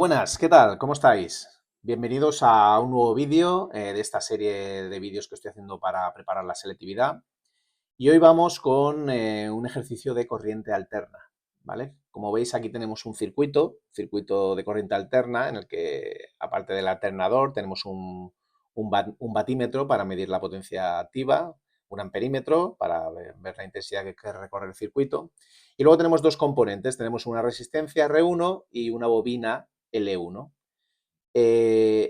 Buenas, ¿qué tal? ¿Cómo estáis? Bienvenidos a un nuevo vídeo de esta serie de vídeos que estoy haciendo para preparar la selectividad. Y hoy vamos con un ejercicio de corriente alterna, ¿vale? Como veis, aquí tenemos un circuito de corriente alterna, en el que, aparte del alternador, tenemos un batímetro para medir la potencia activa, un amperímetro para ver la intensidad que recorre el circuito. Y luego tenemos dos componentes, tenemos una resistencia R1 y una bobina L1.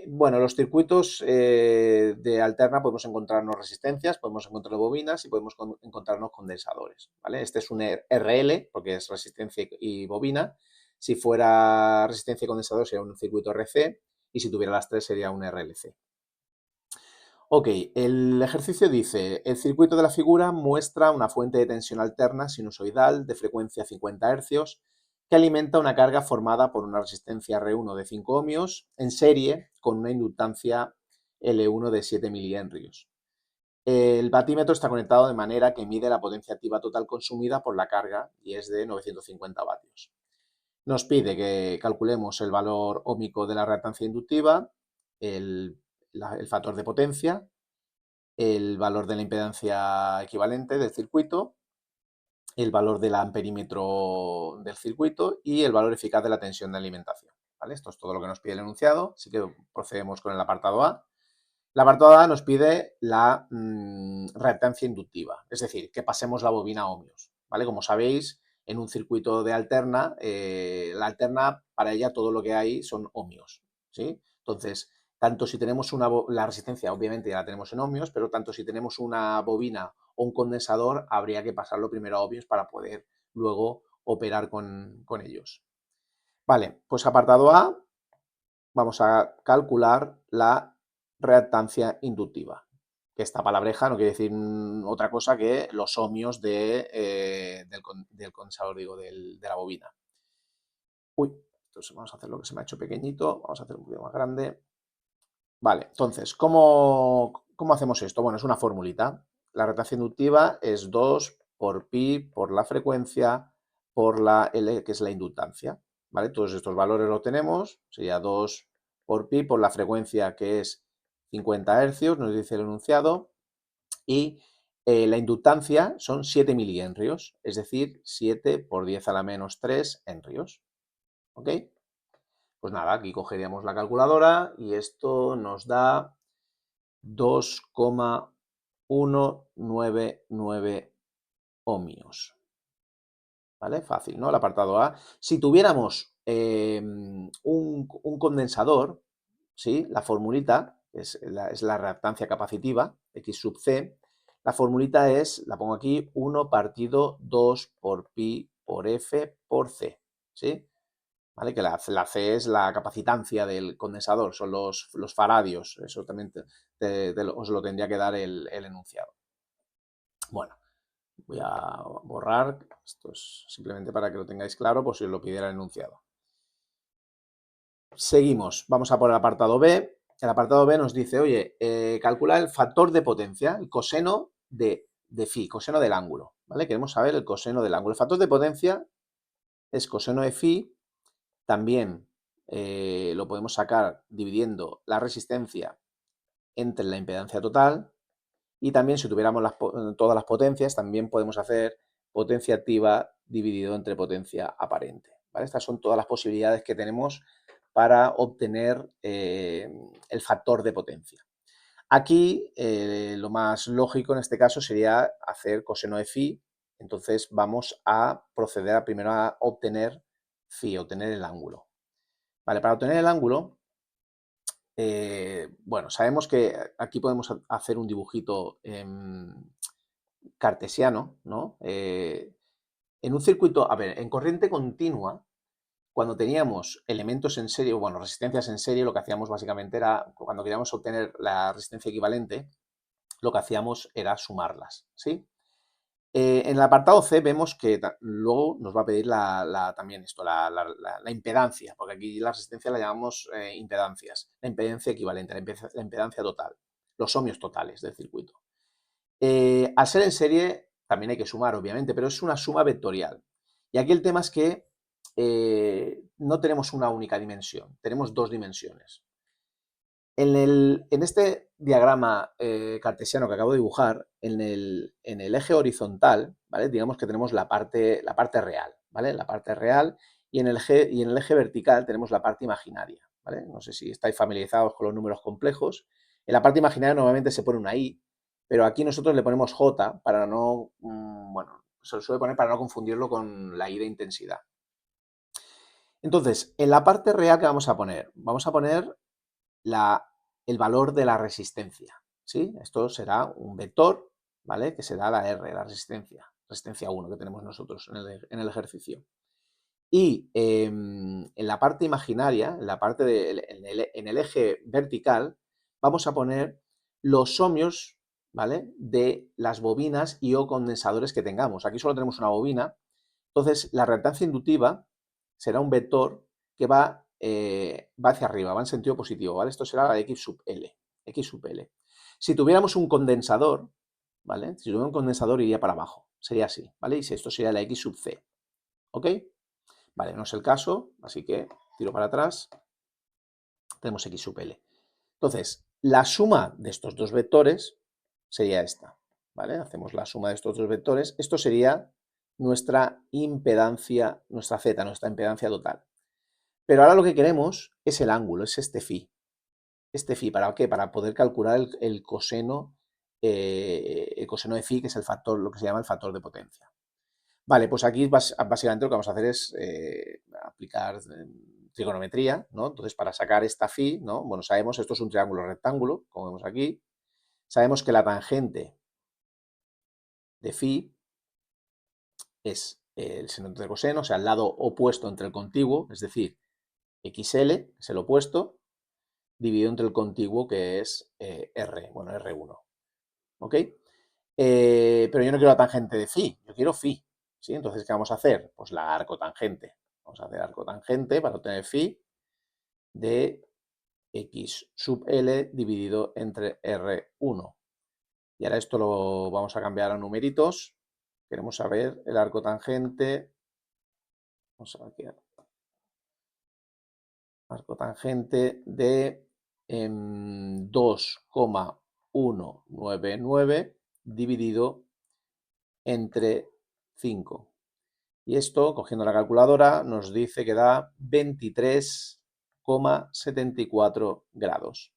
Bueno, los circuitos de alterna podemos encontrarnos resistencias, podemos encontrar bobinas y podemos encontrarnos condensadores, ¿vale? Este es un RL porque es resistencia y bobina. Si fuera resistencia y condensador sería un circuito RC y si tuviera las tres sería un RLC. Ok, el ejercicio dice, el circuito de la figura muestra una fuente de tensión alterna sinusoidal de frecuencia 50 Hz que alimenta una carga formada por una resistencia R1 de 5 ohmios en serie con una inductancia L1 de 7 milihenrios. El batímetro está conectado de manera que mide la potencia activa total consumida por la carga y es de 950 vatios. Nos pide que calculemos el valor óhmico de la reactancia inductiva, el, el factor de potencia, el valor de la impedancia equivalente del circuito, el valor del amperímetro del circuito y el valor eficaz de la tensión de alimentación. ¿Vale? Esto es todo lo que nos pide el enunciado, así que procedemos con el apartado A. El apartado A nos pide la reactancia inductiva, es decir, que pasemos la bobina a ohmios. ¿Vale? Como sabéis, en un circuito de alterna, la alterna, para ella todo lo que hay son ohmios. ¿Sí? Entonces, tanto si tenemos la resistencia, obviamente ya la tenemos en ohmios, pero tanto si tenemos una bobina o un condensador, habría que pasarlo primero a ohmios para poder luego operar con ellos. Vale, pues apartado A, vamos a calcular la reactancia inductiva. Que esta palabreja no quiere decir otra cosa que los ohmios del condensador, digo, de la bobina. Uy, entonces vamos a hacer lo que se me ha hecho pequeñito, vamos a hacer un poquito más grande. Vale, entonces, ¿cómo hacemos esto? Bueno, es una formulita. La reactancia inductiva es 2 por pi por la frecuencia por la L, que es la inductancia. ¿Vale? Todos estos valores los tenemos. Sería 2 por pi por la frecuencia, que es 50 hercios, nos dice el enunciado. Y la inductancia son 7 milihenrios, es decir, 7 por 10 a la menos 3 henrios. ¿Ok? Pues nada, aquí cogeríamos la calculadora y esto nos da 2,199 ohmios. ¿Vale? Fácil, ¿no? El apartado A. Si tuviéramos un condensador, ¿sí? La formulita es la reactancia capacitiva, X sub C. La formulita es, la pongo aquí, 1 partido 2 por pi por F por C, ¿sí? ¿Vale? Que la C es la capacitancia del condensador, son los faradios, eso también os lo tendría que dar el enunciado. Bueno, voy a borrar, esto es simplemente para que lo tengáis claro por si os lo pidiera el enunciado. Seguimos, vamos a por el apartado B. El apartado B nos dice, oye, calcula el factor de potencia, el coseno de phi, coseno del ángulo, ¿vale? Queremos saber el coseno del ángulo. El factor de potencia es coseno de phi. También lo podemos sacar dividiendo la resistencia entre la impedancia total y también si tuviéramos todas las potencias también podemos hacer potencia activa dividido entre potencia aparente. ¿Vale? Estas son todas las posibilidades que tenemos para obtener el factor de potencia. Aquí lo más lógico en este caso sería hacer coseno de phi, entonces vamos a proceder primero a obtener phi, obtener el ángulo. Vale, para obtener el ángulo, bueno, sabemos que aquí podemos hacer un dibujito cartesiano, ¿no? En un circuito, a ver, en corriente continua, cuando teníamos elementos en serie, bueno, resistencias en serie, lo que hacíamos básicamente era, cuando queríamos obtener la resistencia equivalente, lo que hacíamos era sumarlas, ¿sí? En el apartado C vemos que luego nos va a pedir también esto, la impedancia, porque aquí la resistencia la llamamos impedancias, la impedancia equivalente, la impedancia total, los ohmios totales del circuito. Al ser en serie también hay que sumar, obviamente, pero es una suma vectorial. Y aquí el tema es que no tenemos una única dimensión, tenemos dos dimensiones. En este diagrama cartesiano que acabo de dibujar, en el eje horizontal, ¿vale? Digamos que tenemos la parte real, ¿vale? La parte real, y en el eje vertical tenemos la parte imaginaria, ¿vale? No sé si estáis familiarizados con los números complejos. En la parte imaginaria normalmente se pone una i, pero aquí nosotros le ponemos j para no, bueno, se lo suele poner para no confundirlo con la i de intensidad. Entonces, en la parte real, ¿qué vamos a poner? Vamos a poner el valor de la resistencia, ¿sí? Esto será un vector, ¿vale? Que será la R, la resistencia 1 que tenemos nosotros en el ejercicio. Y en la parte imaginaria, en el eje vertical, vamos a poner los ohmios, ¿vale? De las bobinas y o condensadores que tengamos. Aquí solo tenemos una bobina, entonces la reactancia inductiva será un vector que va hacia arriba, va en sentido positivo, ¿vale? Esto será la X sub L, X sub L. Si tuviéramos un condensador, ¿vale? Si tuviera un condensador iría para abajo, sería así, ¿vale? Y esto sería la X sub C, ¿ok? Vale, no es el caso, así que tiro para atrás, tenemos X sub L. Entonces, la suma de estos dos vectores sería esta, ¿vale? Hacemos la suma de estos dos vectores, esto sería nuestra impedancia, nuestra Z, nuestra impedancia total. Pero ahora lo que queremos es el ángulo, es este phi. Este phi, ¿para qué? Para poder calcular el coseno de phi, que es el factor, lo que se llama el factor de potencia. Vale, pues aquí básicamente lo que vamos a hacer es aplicar trigonometría, ¿no? Entonces, para sacar esta phi, ¿no? Bueno, sabemos, esto es un triángulo rectángulo, como vemos aquí. Sabemos que la tangente de phi es el seno entre el coseno, o sea, el lado opuesto entre el contiguo, es decir, xl, que es el opuesto, dividido entre el contiguo, que es R, bueno, R1, ¿ok? Pero yo no quiero la tangente de phi, yo quiero phi, ¿sí? Entonces, ¿qué vamos a hacer? Pues la arcotangente. Vamos a hacer arcotangente para obtener phi de x sub L dividido entre R1. Y ahora esto lo vamos a cambiar a numeritos. Queremos saber el arcotangente. Vamos a ver, arcotangente de 2,199 dividido entre 5. Y esto, cogiendo la calculadora, nos dice que da 23,74 grados.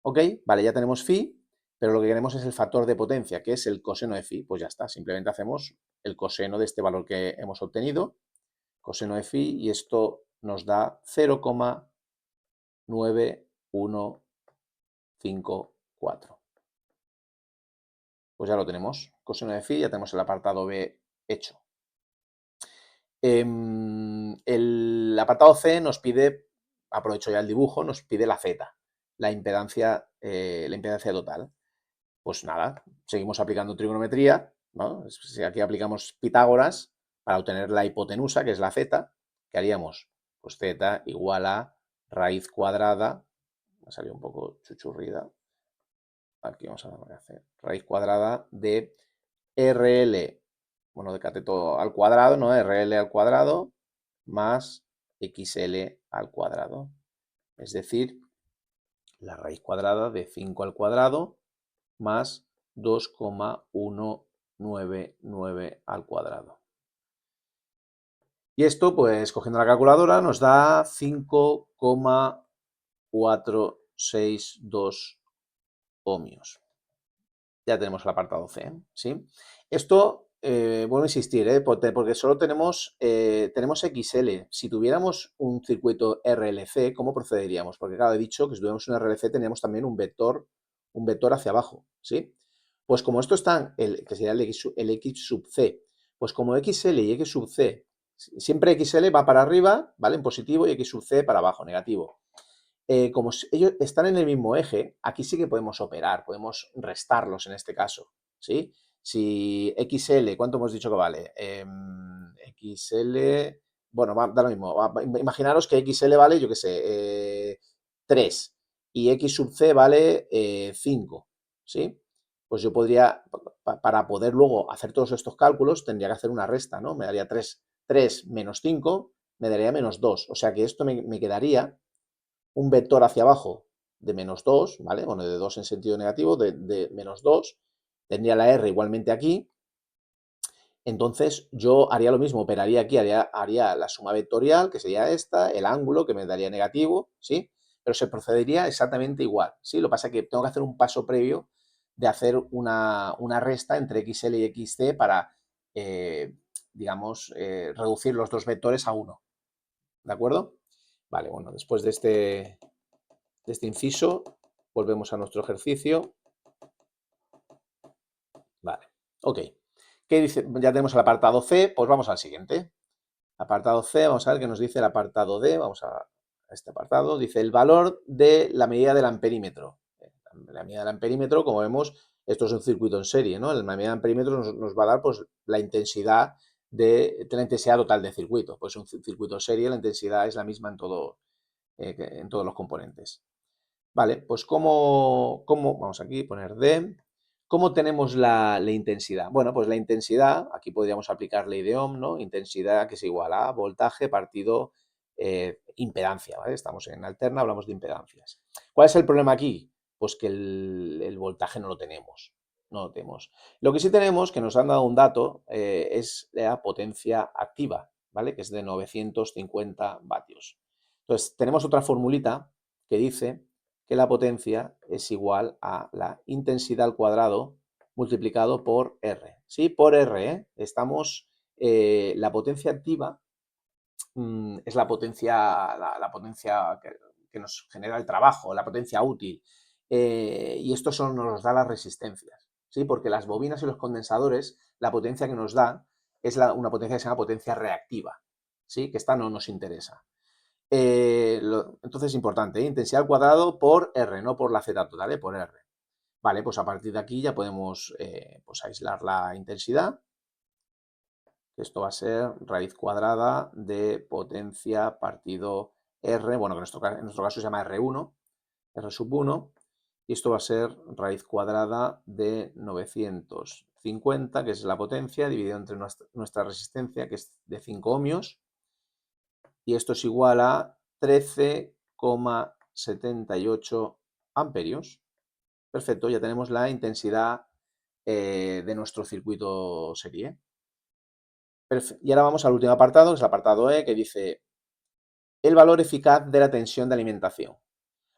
¿Ok? Vale, ya tenemos phi, pero lo que queremos es el factor de potencia, que es el coseno de phi. Pues ya está, simplemente hacemos el coseno de este valor que hemos obtenido, coseno de phi, y esto nos da 0,9154. Pues ya lo tenemos, coseno de phi, ya tenemos el apartado B hecho. El apartado C nos pide, aprovecho ya el dibujo, nos pide la Z, la impedancia total. Pues nada, seguimos aplicando trigonometría, ¿no? Si aquí aplicamos Pitágoras para obtener la hipotenusa, que es la Z, ¿qué haríamos? Pues Z igual a raíz cuadrada, me ha salido un poco chuchurrida, aquí vamos a hacer raíz cuadrada de RL, bueno, de cateto al cuadrado, ¿no? RL al cuadrado más XL al cuadrado. Es decir, la raíz cuadrada de 5 al cuadrado más 2,199 al cuadrado. Y esto, pues, cogiendo la calculadora, nos da 5,462 ohmios. Ya tenemos el apartado C, ¿sí? Esto, vuelvo a insistir, porque solo tenemos XL. Si tuviéramos un circuito RLC, ¿cómo procederíamos? Porque, claro, he dicho que si tuviéramos un RLC teníamos también un vector hacia abajo, ¿sí? Pues como esto está, que sería el X sub C, pues como XL y X sub C, siempre XL va para arriba, ¿vale? En positivo, y X sub C para abajo, negativo. Como ellos están en el mismo eje, aquí sí que podemos operar, podemos restarlos en este caso, ¿sí? Si XL, ¿cuánto hemos dicho que vale? XL, bueno, da lo mismo. Imaginaros que XL vale, yo qué sé, 3 y X sub C vale 5, ¿sí? Pues yo podría, para poder luego hacer todos estos cálculos, tendría que hacer una resta, ¿no? Me daría 3 menos 5, me daría -2. O sea que esto me quedaría un vector hacia abajo de -2, ¿vale? Bueno, de 2 en sentido negativo, de -2. Tendría la R igualmente aquí. Entonces yo haría lo mismo, operaría aquí, haría la suma vectorial, que sería esta, el ángulo, que me daría negativo, ¿sí? Pero se procedería exactamente igual, ¿sí? Lo que pasa es que tengo que hacer un paso previo de hacer una resta entre XL y XC para, digamos, reducir los dos vectores a uno, ¿de acuerdo? Vale, bueno, después de este inciso, volvemos a nuestro ejercicio. Vale, ok. ¿Qué dice? Ya tenemos el apartado C, pues vamos al siguiente. Apartado C, vamos a ver qué nos dice el apartado D. Vamos a este apartado. Dice el valor de la medida del amperímetro. La medida del amperímetro, como vemos, esto es un circuito en serie, ¿no? La medida del amperímetro nos va a dar pues, la intensidad la intensidad total del circuito. Pues un circuito en serie, la intensidad es la misma en todos los componentes. Vale, pues vamos aquí, poner D. ¿Cómo tenemos la intensidad? Bueno, pues la intensidad, aquí podríamos aplicar ley de Ohm, ¿no? Intensidad que es igual a voltaje partido impedancia, ¿vale? Estamos en alterna, hablamos de impedancias. ¿Cuál es el problema aquí? Pues que el voltaje no lo tenemos, no lo tenemos. Lo que sí tenemos, que nos han dado un dato, es la potencia activa, ¿vale? Que es de 950 vatios. Entonces, tenemos otra formulita que dice que la potencia es igual a la intensidad al cuadrado multiplicado por R. ¿Sí? Por R, ¿eh? La potencia activa es la potencia, la potencia que nos genera el trabajo, la potencia útil. Y esto solo nos da las resistencias, ¿sí? Porque las bobinas y los condensadores, la potencia que nos da es una potencia que se llama potencia reactiva, ¿sí? Que esta no nos interesa. Entonces, importante, intensidad al cuadrado por R, no por la Z total, por R. Vale, pues a partir de aquí ya podemos pues aislar la intensidad. Esto va a ser raíz cuadrada de potencia partido R, bueno, que en nuestro caso se llama R1, R sub 1, y esto va a ser raíz cuadrada de 950, que es la potencia, dividido entre nuestra resistencia, que es de 5 ohmios, y esto es igual a 13,78 amperios. Perfecto, ya tenemos la intensidad de nuestro circuito serie. Y ahora vamos al último apartado, que es el apartado E, que dice el valor eficaz de la tensión de alimentación.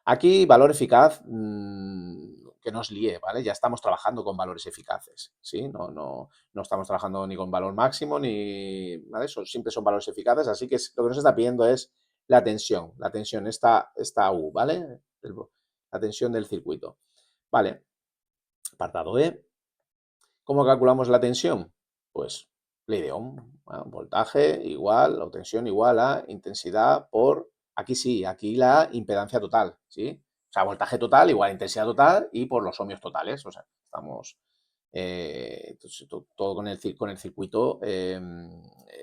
Aquí, valor eficaz, que no os líe, ¿vale? Ya estamos trabajando con valores eficaces, ¿sí? No estamos trabajando ni con valor máximo, ni nada de eso, siempre son valores eficaces, así que lo que nos está pidiendo es la tensión, esta U, ¿vale? La tensión del circuito. Vale, apartado E. ¿Cómo calculamos la tensión? Pues ley de Ohm, voltaje igual, o tensión igual a intensidad por, aquí sí, aquí la impedancia total, ¿sí? O sea, voltaje total igual a intensidad total y por los ohmios totales, o sea, estamos todo con el circuito,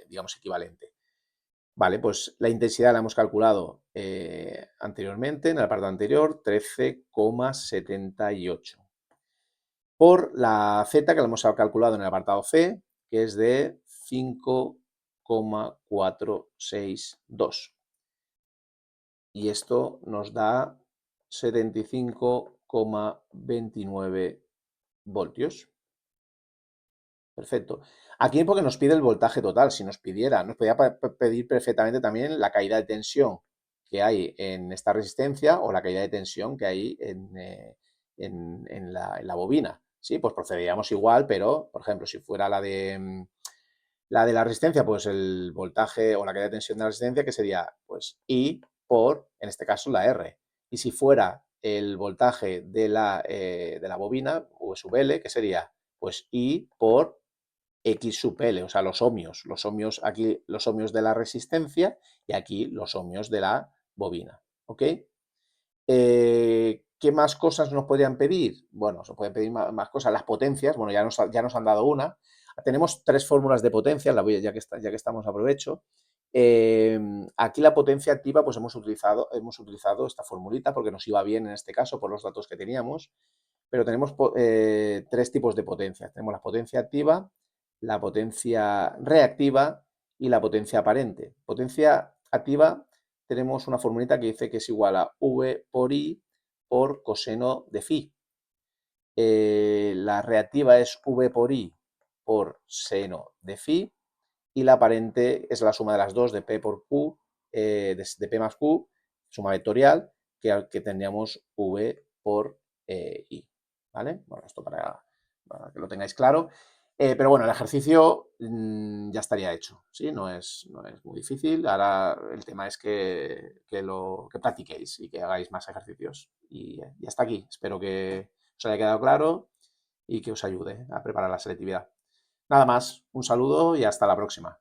digamos, equivalente. Vale, pues la intensidad la hemos calculado anteriormente, en el apartado anterior, 13,78 por la Z que la hemos calculado en el apartado C, que es de 5,462. Y esto nos da 75,29 voltios. Perfecto. Aquí porque nos pide el voltaje total, si nos podía pedir perfectamente también la caída de tensión que hay en esta resistencia o la caída de tensión que hay en la bobina. Sí, pues procederíamos igual, pero, por ejemplo, si fuera la resistencia, pues el voltaje o la caída de tensión de la resistencia, que sería, pues, I por, en este caso, la R. Y si fuera el voltaje de la bobina, V sub L, que sería, pues, I por X sub L, o sea, los ohmios. Aquí los ohmios de la resistencia y aquí los ohmios de la bobina. ¿Ok? ¿Qué más cosas nos podrían pedir? Bueno, se pueden pedir más cosas. Las potencias, bueno, ya nos han dado una. Tenemos 3 fórmulas de potencia, ya que estamos aprovecho. Aquí la potencia activa, pues hemos utilizado esta formulita porque nos iba bien en este caso por los datos que teníamos. Pero tenemos 3 tipos de potencias. Tenemos la potencia activa, la potencia reactiva y la potencia aparente. Potencia activa tenemos una formulita que dice que es igual a V por I por coseno de phi. La reactiva es V por I por seno de phi y la aparente es la suma de las dos de P por Q, de P más Q, suma vectorial, que tendríamos V por I. ¿Vale? Bueno, esto para que lo tengáis claro. Pero bueno, el ejercicio ya estaría hecho, ¿sí? No es muy difícil. Ahora el tema es que practiquéis y que hagáis más ejercicios. Y hasta aquí. Espero que os haya quedado claro y que os ayude a preparar la selectividad. Nada más, un saludo y hasta la próxima.